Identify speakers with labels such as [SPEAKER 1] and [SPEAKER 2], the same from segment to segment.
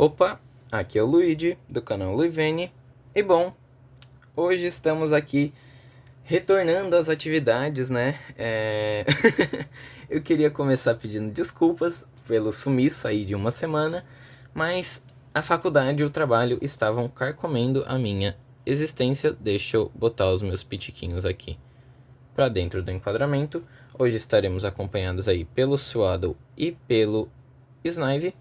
[SPEAKER 1] Opa, aqui é o Luigi, do canal Luivene. E bom, hoje estamos aqui retornando às atividades, né? Eu queria começar pedindo desculpas pelo sumiço aí de uma semana, mas a faculdade e o trabalho estavam carcomendo a minha existência. Deixa eu botar os meus pitiquinhos aqui para dentro do enquadramento. Hoje estaremos acompanhados aí pelo Swaddle e pelo Snive.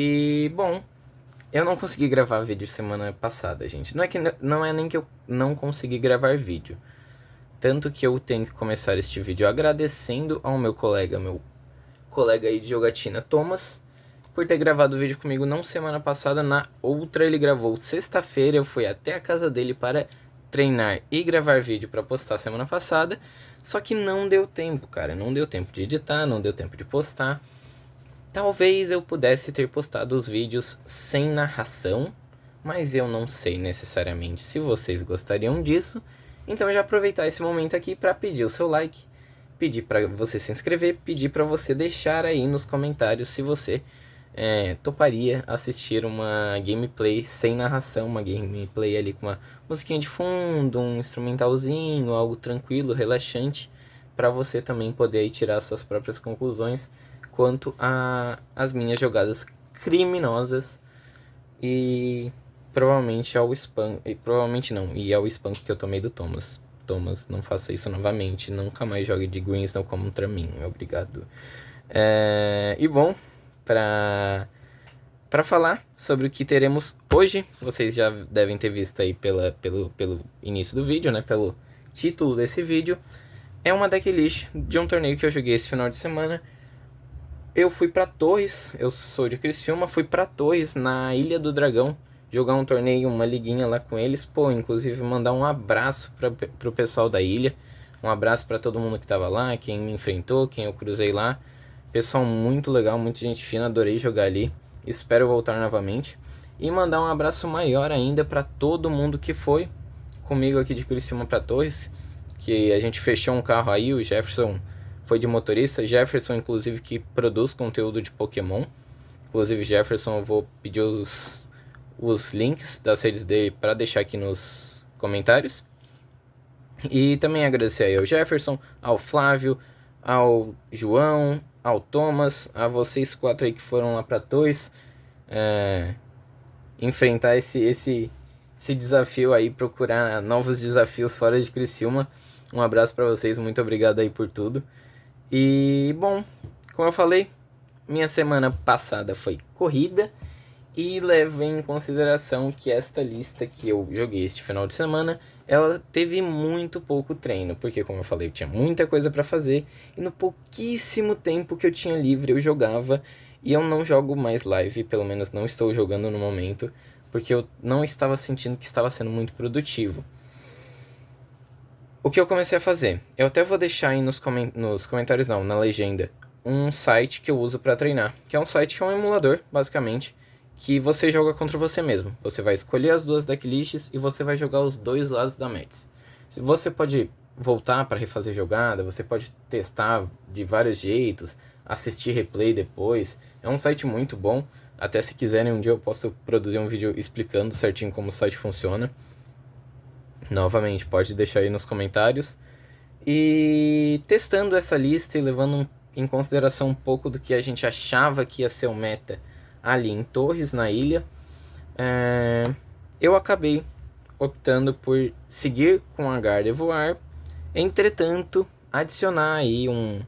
[SPEAKER 1] E, bom, eu não consegui gravar vídeo semana passada, gente. Não é nem que eu não consegui gravar vídeo. Tanto que eu tenho que começar este vídeo agradecendo ao meu colega aí de jogatina, Thomas, por ter gravado o vídeo comigo não semana passada, na outra ele gravou sexta-feira. Eu fui até a casa dele para treinar e gravar vídeo para postar semana passada. Só que não deu tempo, cara. Não deu tempo de editar, não deu tempo de postar. Talvez eu pudesse ter postado os vídeos sem narração, mas eu não sei necessariamente se vocês gostariam disso. Então eu já aproveitar esse momento aqui para pedir o seu like, pedir para você se inscrever, pedir para você deixar aí nos comentários se você toparia assistir uma gameplay sem narração, uma gameplay ali com uma musiquinha de fundo, um instrumentalzinho, algo tranquilo, relaxante, para você também poder aí tirar suas próprias conclusões quanto às minhas jogadas criminosas e provavelmente ao spam, e provavelmente não, e ao spam que eu tomei do Thomas. Thomas, não faça isso novamente, nunca mais jogue de Greensnell contra mim, obrigado. E bom, para falar sobre o que teremos hoje, vocês já devem ter visto aí pelo início do vídeo, né, pelo título desse vídeo, é uma decklist de um torneio que eu joguei esse final de semana. Eu fui pra Torres, eu sou de Criciúma, fui pra Torres, na Ilha do Dragão, jogar um torneio, uma liguinha lá com eles. Pô, inclusive mandar um abraço pro pessoal da ilha, um abraço pra todo mundo que tava lá, quem me enfrentou, quem eu cruzei lá. Pessoal muito legal, muita gente fina, adorei jogar ali, espero voltar novamente. E mandar um abraço maior ainda pra todo mundo que foi comigo aqui de Criciúma pra Torres, que a gente fechou um carro aí, o Jefferson foi de motorista. Jefferson, inclusive, que produz conteúdo de Pokémon. Inclusive, Jefferson, eu vou pedir os links das redes dele para deixar aqui nos comentários. E também agradecer aí ao Jefferson, ao Flávio, ao João, ao Thomas, a vocês quatro aí que foram lá para Torres enfrentar esse desafio aí, procurar novos desafios fora de Criciúma. Um abraço para vocês, muito obrigado aí por tudo. E, bom, como eu falei, minha semana passada foi corrida e leve em consideração que esta lista que eu joguei este final de semana, ela teve muito pouco treino, porque, como eu falei, eu tinha muita coisa para fazer e no pouquíssimo tempo que eu tinha livre eu jogava. E eu não jogo mais live, pelo menos não estou jogando no momento, porque eu não estava sentindo que estava sendo muito produtivo. O que eu comecei a fazer? Eu até vou deixar aí nos comentários, não, na legenda, um site que eu uso para treinar. Que é um site que é um emulador, basicamente, que você joga contra você mesmo. Você vai escolher as duas decklists e você vai jogar os dois lados da match. Você pode voltar para refazer jogada, você pode testar de vários jeitos, assistir replay depois. É um site muito bom. Até se quiserem um dia eu posso produzir um vídeo explicando certinho como o site funciona. Novamente, pode deixar aí nos comentários. E testando essa lista e levando em consideração um pouco do que a gente achava que ia ser o meta ali em Torres, na ilha, eu acabei optando por seguir com a Gardevoir. Entretanto, adicionar aí um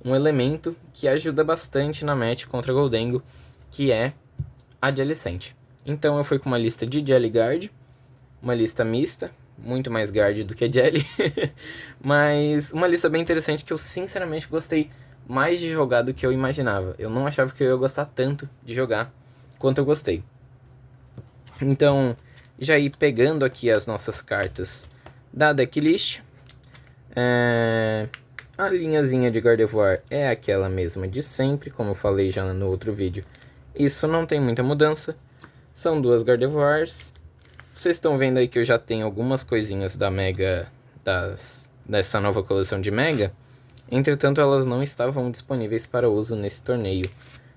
[SPEAKER 1] elemento que ajuda bastante na match contra Goldengo, que é a Jellicent. Então eu fui com uma lista de Jelly Guard, uma lista mista, muito mais Guard do que Jelly, mas uma lista bem interessante que eu sinceramente gostei mais de jogar do que eu imaginava. Eu não achava que eu ia gostar tanto de jogar quanto eu gostei. Então, já ir pegando aqui as nossas cartas da decklist. A linhazinha de Gardevoir é aquela mesma de sempre, como eu falei já no outro vídeo. Isso não tem muita mudança. São duas Gardevoirs. Vocês estão vendo aí que eu já tenho algumas coisinhas da Mega, dessa nova coleção de Mega. Entretanto, elas não estavam disponíveis para uso nesse torneio.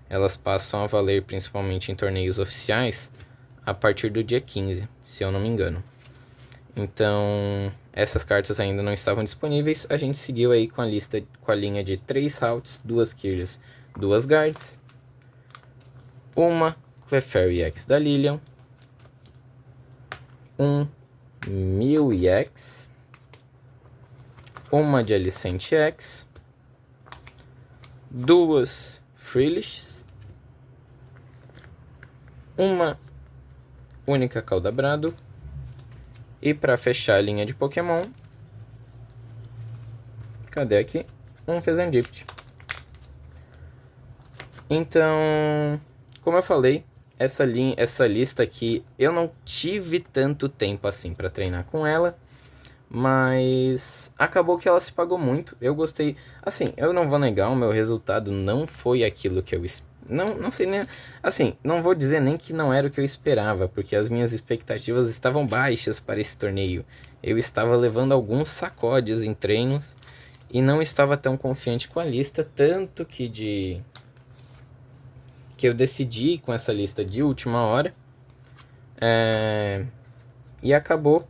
[SPEAKER 1] elas passam a valer principalmente em torneios oficiais a partir do dia 15, se eu não me engano. Então, essas cartas ainda não estavam disponíveis, a gente seguiu aí com a linha de 3 Halts, 2 Kirlias, 2 Guards, uma Clefairy X da Lilian, um Mew EX, uma de Alicent X, 2 Freelishes, uma única Caldabrado, e para fechar a linha de Pokémon, cadê aqui? Um Fezandipt. Então, como eu falei, essa lista aqui, eu não tive tanto tempo assim para treinar com ela, mas acabou que ela se pagou muito. Eu gostei, assim, eu não vou negar, o meu resultado não foi aquilo que eu não sei nem, assim, não vou dizer nem que não era o que eu esperava, porque as minhas expectativas estavam baixas para esse torneio. Eu estava levando alguns sacodes em treinos e não estava tão confiante com a lista, tanto que eu decidi com essa lista de última hora. E acabou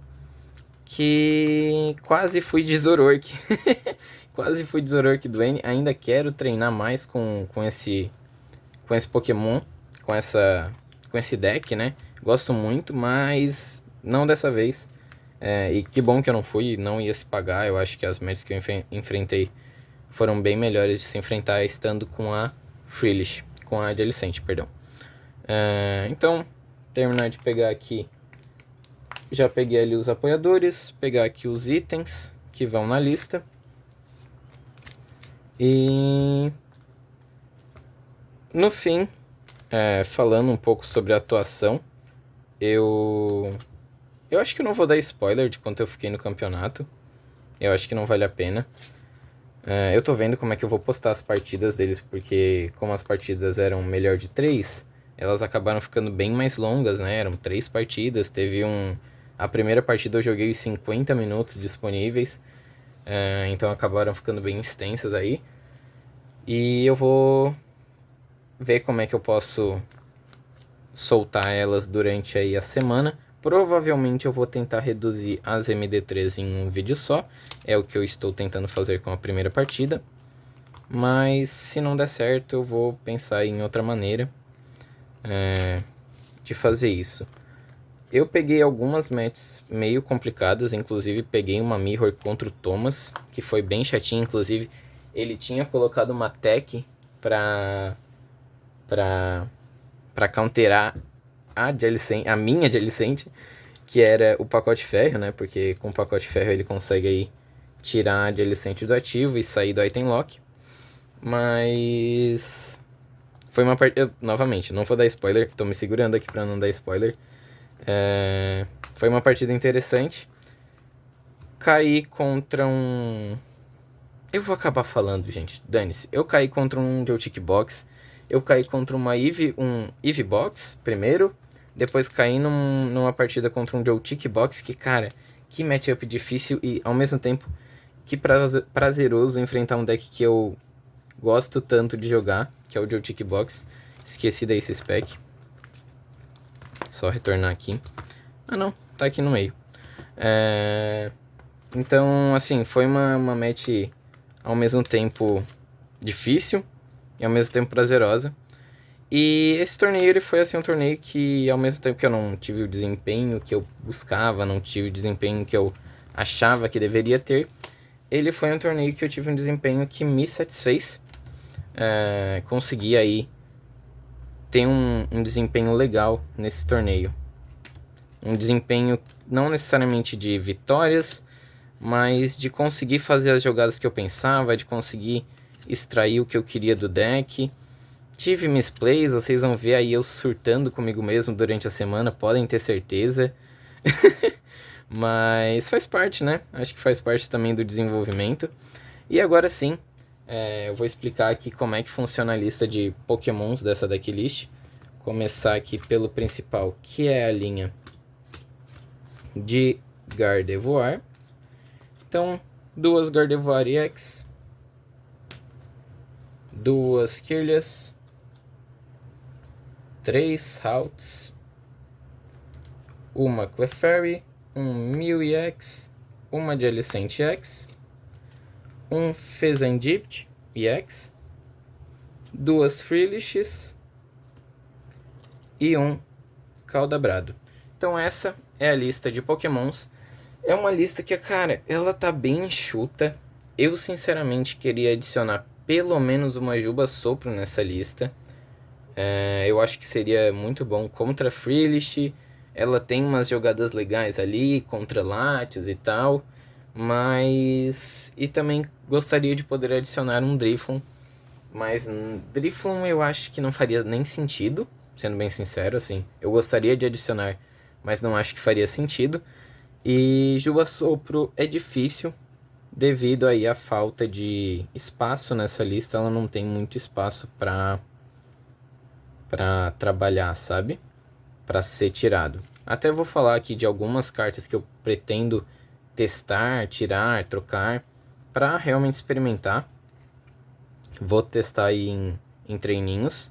[SPEAKER 1] que quase fui de Zoroark. Quase fui de Zoroark Duane. Ainda quero treinar mais com esse Pokémon, com esse deck, né? Gosto muito, mas não dessa vez. E que bom que eu não fui, não ia se pagar. Eu acho que as matches que eu enfrentei foram bem melhores de se enfrentar estando com a Freelish, com a de Alicent, perdão. Então, terminar de pegar aqui, já peguei ali os apoiadores, pegar aqui os itens que vão na lista. E no fim, falando um pouco sobre a atuação, eu acho que eu não vou dar spoiler de quanto eu fiquei no campeonato. Eu acho que não vale a pena. Eu tô vendo como é que eu vou postar as partidas deles, porque como as partidas eram melhor de 3, elas acabaram ficando bem mais longas, né? Eram 3 partidas, a primeira partida eu joguei os 50 minutos disponíveis, então acabaram ficando bem extensas aí. E eu vou ver como é que eu posso soltar elas durante aí a semana. Provavelmente eu vou tentar reduzir as MD3 em um vídeo só. É o que eu estou tentando fazer com a primeira partida. Mas se não der certo, eu vou pensar em outra maneira de fazer isso. Eu peguei algumas matches meio complicadas, inclusive peguei uma Mirror contra o Thomas, que foi bem chatinho, inclusive ele tinha colocado uma tech pra counterar a minha de Alicent, que era o pacote ferro, né? Porque com o pacote ferro ele consegue aí tirar a de Alicent do ativo e sair do item lock. Mas foi uma partida, novamente, não vou dar spoiler, tô me segurando aqui pra não dar spoiler. Foi uma partida interessante. Caí contra um... Eu vou acabar falando, gente, dane-se. Eu caí contra um Joystick Box. Eu caí contra um Eevee Box primeiro. Depois caí numa partida contra um Joystick Box. Que, cara, que matchup difícil e ao mesmo tempo que prazeroso enfrentar um deck que eu gosto tanto de jogar, que é o Joystick Box. Esqueci da Ace Spec. Só retornar aqui. Ah não, tá aqui no meio. Então, assim, foi uma match ao mesmo tempo difícil e ao mesmo tempo prazerosa. E esse torneio ele foi assim um torneio que ao mesmo tempo que eu não tive o desempenho que eu buscava, não tive o desempenho que eu achava que deveria ter, ele foi um torneio que eu tive um desempenho que me satisfez. Consegui aí ter um desempenho legal nesse torneio. Um desempenho não necessariamente de vitórias, mas de conseguir fazer as jogadas que eu pensava, de conseguir extrair o que eu queria do deck. Tive misplays, vocês vão ver aí eu surtando comigo mesmo durante a semana, podem ter certeza. Mas faz parte, né? Acho que faz parte também do desenvolvimento. E agora sim, eu vou explicar aqui como é que funciona a lista de Pokémons dessa decklist. Começar aqui pelo principal, que é a linha de Gardevoir. Então, 2 Gardevoir EX, 2 Kirlias, 3 Halts, uma Clefairy, um Mew EX, uma de Alicent EX, um Fezandiped EX, duas Freelishes e um Caldabrado. Então essa é a lista de Pokémons. É uma lista que, cara, ela tá bem enxuta. Eu sinceramente queria adicionar pelo menos uma Juba Sopro nessa lista. Eu acho que seria muito bom contra a Freelish. Ela tem umas jogadas legais ali, contra Latios e tal. Mas... E também gostaria de poder adicionar um Drifloon. Mas Drifloon eu acho que não faria nem sentido, sendo bem sincero, assim. Eu gostaria de adicionar, mas não acho que faria sentido. E Juba Sopro é difícil, devido aí à falta de espaço nessa lista. Ela não tem muito espaço para trabalhar, sabe? Para ser tirado. Até vou falar aqui de algumas cartas que eu pretendo testar, tirar, trocar, para realmente experimentar. Vou testar aí em treininhos.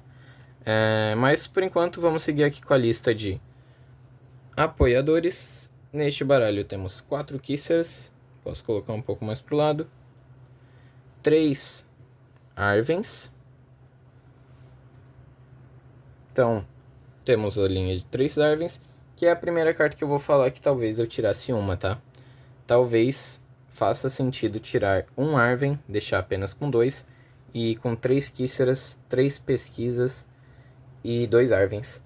[SPEAKER 1] Mas por enquanto vamos seguir aqui com a lista de apoiadores. Neste baralho temos 4 Kissers. Posso colocar um pouco mais pro lado. 3 Arvens. Então, temos a linha de 3 Arvens, que é a primeira carta que eu vou falar que talvez eu tirasse uma, tá? Talvez faça sentido tirar um Arven, deixar apenas com 2, e com 3 Kisseras, 3 Pesquisas e 2 Arvens.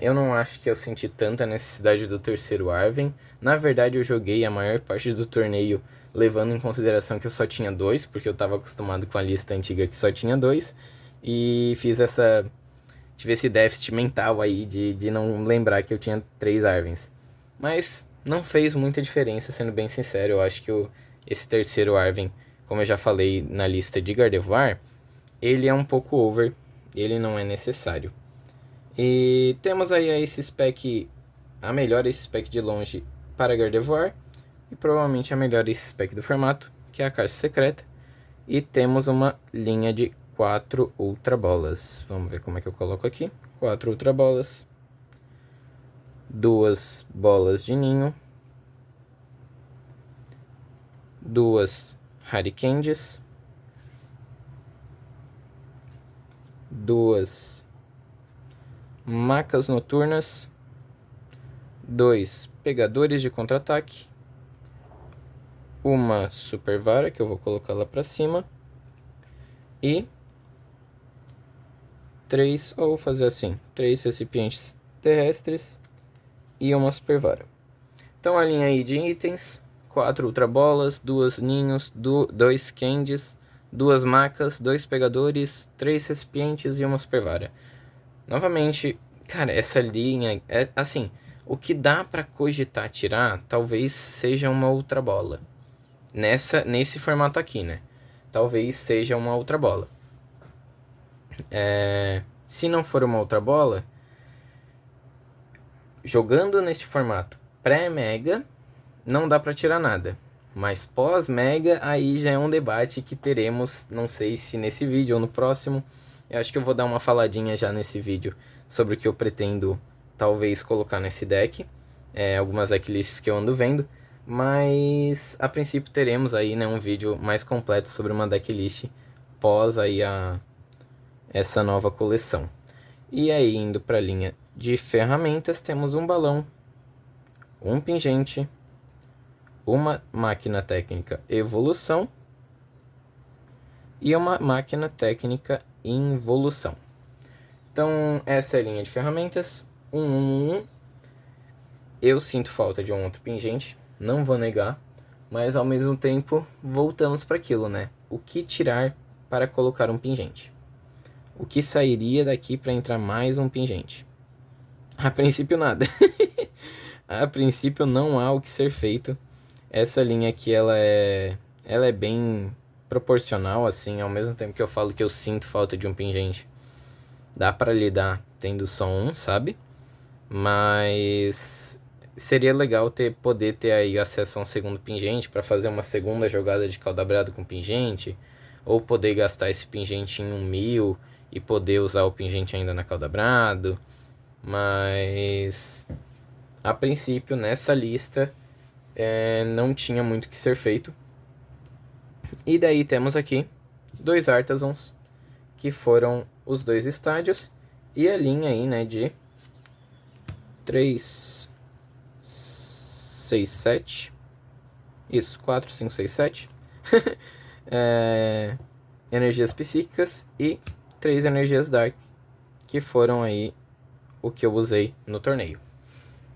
[SPEAKER 1] Eu não acho que eu senti tanta necessidade do terceiro Arven. Na verdade, eu joguei a maior parte do torneio levando em consideração que eu só tinha 2, porque eu estava acostumado com a lista antiga que só tinha 2, e tive esse déficit mental aí de não lembrar que eu tinha 3 Arvens. Mas não fez muita diferença, sendo bem sincero. Eu acho que esse terceiro Arven, como eu já falei na lista de Gardevoir, ele é um pouco over, ele não é necessário. E temos aí a melhor Ace Spec de longe para Gardevoir, e provavelmente a melhor Ace Spec do formato, que é a Caixa Secreta. E temos uma linha de 4 Ultra Bolas. Vamos ver como é que eu coloco aqui. 4 Ultra Bolas, 2 bolas de ninho, 2 Hurricanes, 2 Macas Noturnas, 2 Pegadores de Contra-Ataque, uma Super Vara, que eu vou colocar lá pra cima, e 3, ou vou fazer assim, 3 recipientes terrestres e uma Super Vara. Então a linha aí de itens: 4 Ultra Bolas, 2 ninhos, 2 candies, 2 macas, 2 pegadores, 3 recipientes e uma Super Vara. Novamente, cara, essa linha é assim, o que dá pra cogitar tirar talvez seja uma Ultra Bola. Nesse formato aqui, né? Talvez seja uma Ultra Bola. Se não for uma Ultra Bola, jogando nesse formato pré-mega, não dá pra tirar nada. Mas pós-mega, aí já é um debate que teremos, não sei se nesse vídeo ou no próximo. Eu acho que eu vou dar uma faladinha já nesse vídeo sobre o que eu pretendo talvez colocar nesse deck. Algumas decklists que eu ando vendo. Mas a princípio teremos aí, né, um vídeo mais completo sobre uma decklist pós aí essa nova coleção. E aí, indo para a linha de ferramentas, temos um balão, um pingente, uma máquina técnica evolução e uma máquina técnica involução. Então, essa é a linha de ferramentas. Eu sinto falta de um outro pingente, não vou negar, mas ao mesmo tempo voltamos para aquilo, né? O que tirar para colocar um pingente? O que sairia daqui para entrar mais um pingente? A princípio, nada. A princípio, não há o que ser feito. Essa linha aqui, ela é bem proporcional, assim, ao mesmo tempo que eu falo que eu sinto falta de um pingente. Dá para lidar tendo só um, sabe? Mas seria legal poder ter aí acesso a um segundo pingente para fazer uma segunda jogada de caldabrado com pingente, ou poder gastar esse pingente em um 1000 e poder usar o pingente ainda na Caldabrado, mas a princípio nessa lista não tinha muito que ser feito. E daí temos aqui 2 Artazons, que foram os 2 estádios, e a linha aí, né, de 3, 6, 7, isso, 4, 5, 6, 7, energias psíquicas e 3 energias Dark, que foram aí o que eu usei no torneio.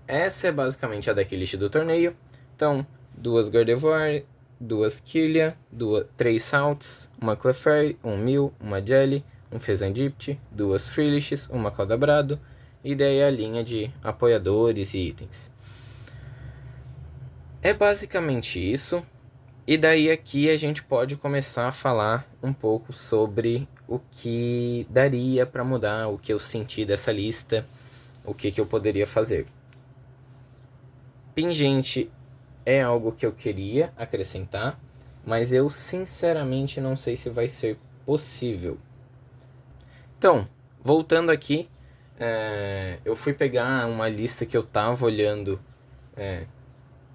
[SPEAKER 1] Essa é basicamente a decklist do torneio. Então, 2 Gardevoir, 2 Kirlia, 3 Salts, uma Clefairy, 1 Mew, uma Jelly, um Fezandipt, 2 Freelishes, uma Caldabrado, e daí a linha de apoiadores e itens. É basicamente isso. E daí aqui a gente pode começar a falar um pouco sobre o que daria para mudar, o que eu senti dessa lista, o que eu poderia fazer. Pingente é algo que eu queria acrescentar, mas eu sinceramente não sei se vai ser possível. Então, voltando aqui, eu fui pegar uma lista que eu tava olhando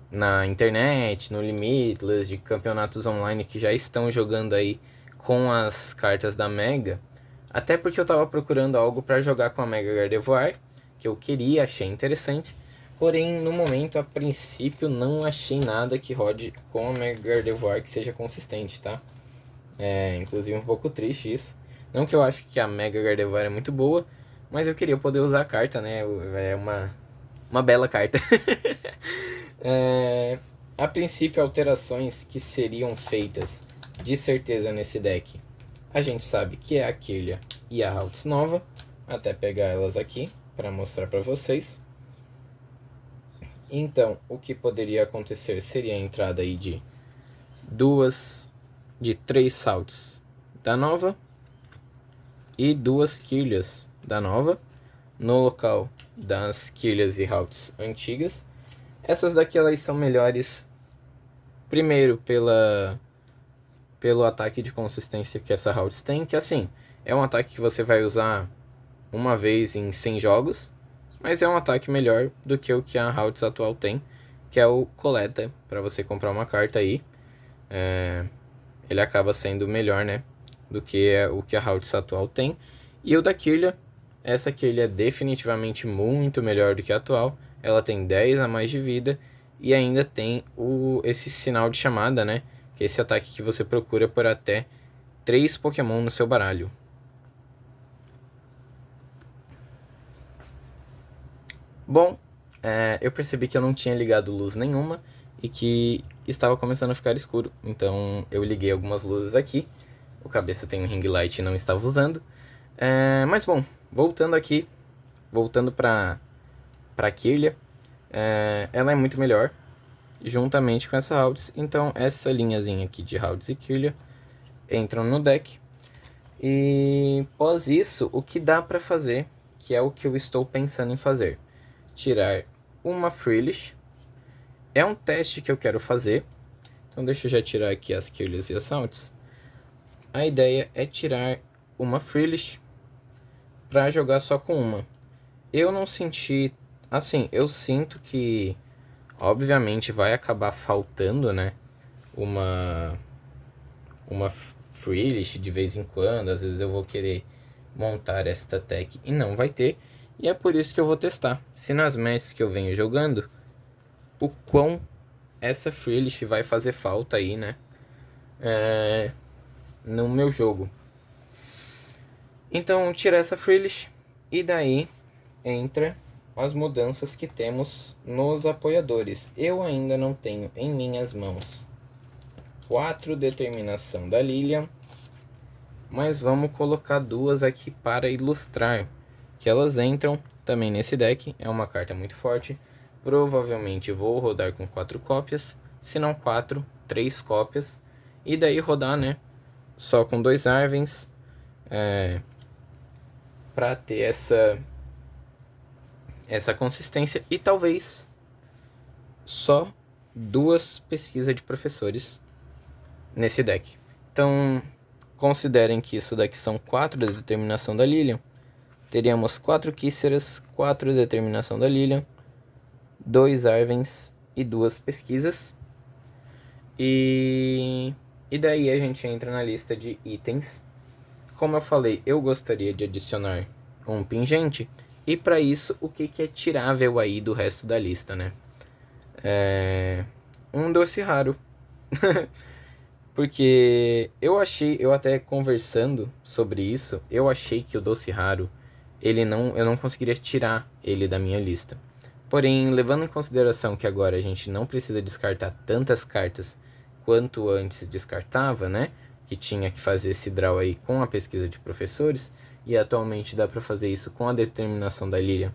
[SPEAKER 1] na internet, no Limitless, de campeonatos online que já estão jogando aí com as cartas da Mega. Até porque eu tava procurando algo para jogar com a Mega Gardevoir, que eu queria, achei interessante. Porém, no momento, a princípio, não achei nada que rode com a Mega Gardevoir que seja consistente, tá? Inclusive um pouco triste isso. Não que eu acho que a Mega Gardevoir é muito boa, mas eu queria poder usar a carta, né? É uma bela carta. A princípio, alterações que seriam feitas de certeza nesse deck, a gente sabe que é a Kirlia e a Haltz nova. Até pegar elas aqui para mostrar para vocês. Então, o que poderia acontecer seria a entrada aí de 3 Salts da nova e 2 Kirlias da nova no local das Kirlias e Haltz antigas. Essas daqui elas são melhores, primeiro pelo ataque de consistência que essa Haltz tem, que assim, é um ataque que você vai usar uma vez em 100 jogos, mas é um ataque melhor do que o que a Haltz atual tem, que é o Coleta, para você comprar uma carta aí. Ele acaba sendo melhor, né, do que o que a Haltz atual tem. E o da Kirlia, essa Kirlia é definitivamente muito melhor do que a atual. Ela tem 10 a mais de vida e ainda tem esse sinal de chamada, né, que é esse ataque que você procura por até 3 Pokémon no seu baralho. Bom, eu percebi que eu não tinha ligado luz nenhuma e que estava começando a ficar escuro. Então eu liguei algumas luzes aqui. O cabeça tem um ring light e não estava usando. Mas bom, voltando para Kirlia, ela é muito melhor juntamente com essa Haltz. Então essa linhazinha aqui de Haltz e Kirlia entram no deck. E após isso, o que dá para fazer, que é o que eu estou pensando em fazer, tirar uma Freelish. É um teste que eu quero fazer. Então deixa eu já tirar aqui as Kirlias e as Haltz. A ideia é tirar uma Freelish para jogar só com uma. Eu não senti... Assim, eu sinto que obviamente vai acabar faltando, né, uma Freelish de vez em quando. Às vezes eu vou querer montar esta tech e não vai ter. E é por isso que eu vou testar se nas matches que eu venho jogando, o quão essa Freelish vai fazer falta aí, né, no meu jogo. Então, tirar essa Freelish e daí entra as mudanças que temos nos apoiadores. Eu ainda não tenho em minhas mãos 4 Determinação da Lilian, mas vamos colocar 2 aqui para ilustrar, que elas entram também nesse deck. É uma carta muito forte. Provavelmente vou rodar com 4 cópias, se não 4, 3 cópias, e daí rodar, né, só com 2 Arvens, para ter essa consistência, e talvez só 2 pesquisas de professores nesse deck. Então, considerem que isso daqui são 4 de determinação da Lilian. Teríamos 4 Kíceras, 4 de determinação da Lilian, 2 Arvens e 2 pesquisas. E daí a gente entra na lista de itens. Como eu falei, eu gostaria de adicionar um pingente. E para isso, o que é tirável aí do resto da lista, né? Um doce raro. Porque eu até conversando sobre isso, eu achei que o doce raro, eu não conseguiria tirar ele da minha lista. Porém, levando em consideração que agora a gente não precisa descartar tantas cartas quanto antes descartava, né? Que tinha que fazer esse draw aí com a pesquisa de professores, e atualmente dá para fazer isso com a determinação da Lilian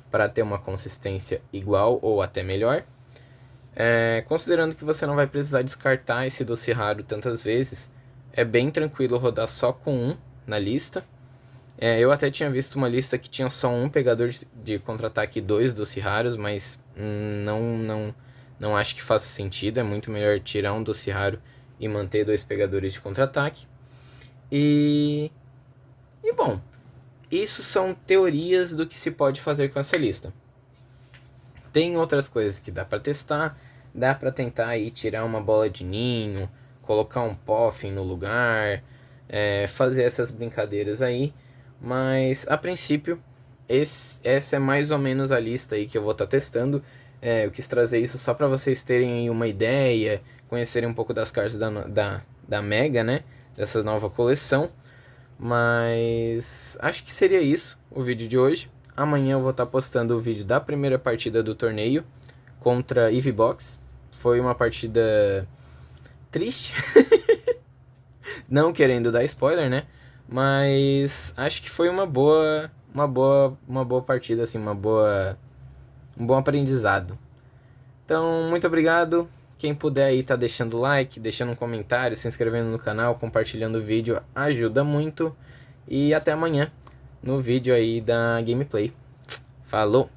[SPEAKER 1] para ter uma consistência igual ou até melhor. Considerando que você não vai precisar descartar esse doce raro tantas vezes, é bem tranquilo rodar só com um na lista. Eu até tinha visto uma lista que tinha só um pegador de contra-ataque e 2 doce raros, mas não acho que faça sentido. É muito melhor tirar um doce raro e manter 2 pegadores de contra-ataque. E bom, isso são teorias do que se pode fazer com essa lista. Tem outras coisas que dá para testar. Dá para tentar aí tirar uma bola de ninho, colocar um Poffin no lugar, fazer essas brincadeiras aí. Mas a princípio, essa é mais ou menos a lista aí que eu vou estar testando. Eu quis trazer isso só para vocês terem aí uma ideia, conhecerem um pouco das cartas da Mega, né? Dessa nova coleção. Mas acho que seria isso o vídeo de hoje. Amanhã eu vou estar postando o vídeo da primeira partida do torneio contra EVBox. Foi uma partida triste. Não querendo dar spoiler, né? Mas acho que foi uma boa partida, assim, um bom aprendizado. Então, muito obrigado. Quem puder aí tá deixando like, deixando um comentário, se inscrevendo no canal, compartilhando o vídeo, ajuda muito. E até amanhã no vídeo aí da gameplay. Falou!